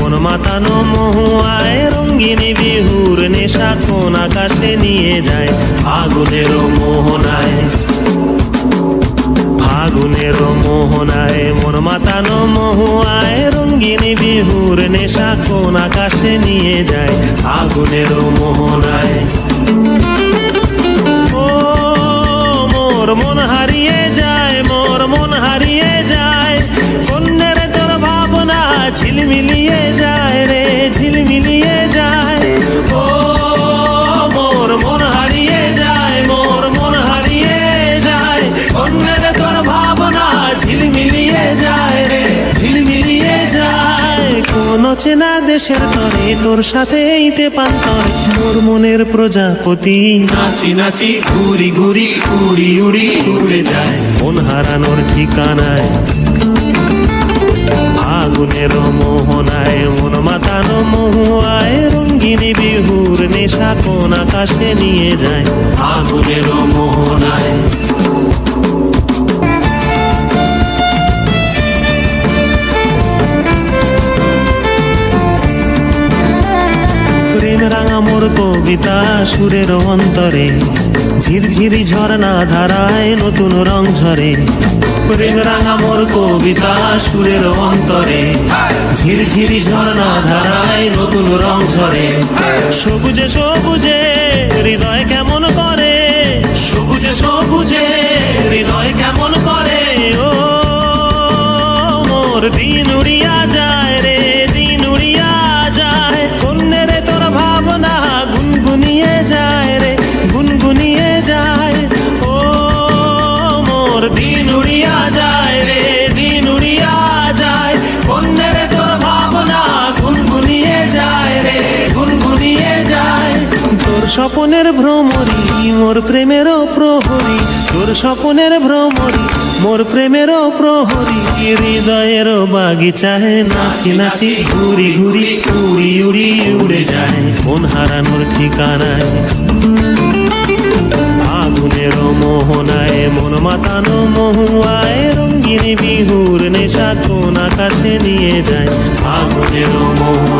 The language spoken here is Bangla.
মন মাতানো মহুয়ায় রঙ্গিনী বিহুর নেশা কোন আকাশে নিয়ে যায় ফাগুনের মোহনায় ফাগুনের মোহনায় মন মাতানো মহুয়ায় রঙ্গিনী বিহুর নেশা কোন আকাশে নিয়ে যায় ফাগুনের মোহনায় ও মোর মন হারিয়ে যায় মোর মন হারিয়ে যায় কন্যের তোর ভাবনা ঝিলমিলিয়ে যায় রে ঝিলমিলিয়ে যায় ও মোর মন হারিয়ে যায় মোর মন হারিয়ে যায় কন্যের তোর ভাবনা ঝিলমিলিয়ে যায় রে ঝিলমিলিয়ে যায় কোন চেনা দেশের তরে তোর সাথে ইতে পান্তরে মোর মনের প্রজাপতি নাচি নাচি ঘুরি ঘুরি উড়ি উড়ি উড়ে যায় মন হারানোর ঠিকানায় ফাগুনের মোহনায় মন মাতানো মহুয়ায় রঙ্গিনী বিহুর নেশা কোন আকাশে নিয়ে যায় ফাগুনের মোহনায় প্রেম রাঙা মোর কবিতা সুরের অন্তরে ঝিরঝিরি ঝর্ণা ধারায় নতুন রং ঝরে প্রেম রাঙা মোর কবিতা সুরের অন্তরে ঝিরঝিরি ঝর্ণা ধারায় নতুন রং ঝরে সবুজে সবুজে হৃদয় কেমন করে সবুজে সবুজে হৃদয় কেমন করে ও মোর দিন উড়িয়া যায় রে দিন উড়িয়া যায় কন্যের তোর ভাবনা গুনগুনিয়ে যায় রে গুনগুনিয়ে যায় ও মোর দিন উড়িয়া যায় রে দিন উড়িয়া যায় কন্যের তোর ভাবনা গুনগুনিয়ে যায় রে গুনগুনিয়ে যায় তোর স্বপনের ভ্রমরি মোর প্রেমেরও প্রহরী তোর স্বপনের ভ্রমরি মোর প্রেমেরও প্রহরী হৃদয়ের বাগিচায় নাচি নাচি ঘুরি ঘুরি উড়ি উড়ি উড়ে যায় মন হারানোর ঠিকানায় ফাগুনের মোহনায় মন মাতানো মহুয়ায় রঙ্গিনী বিহুর নেশা কোন আকাশে নিয়ে যায় ফাগুনের মোহনায়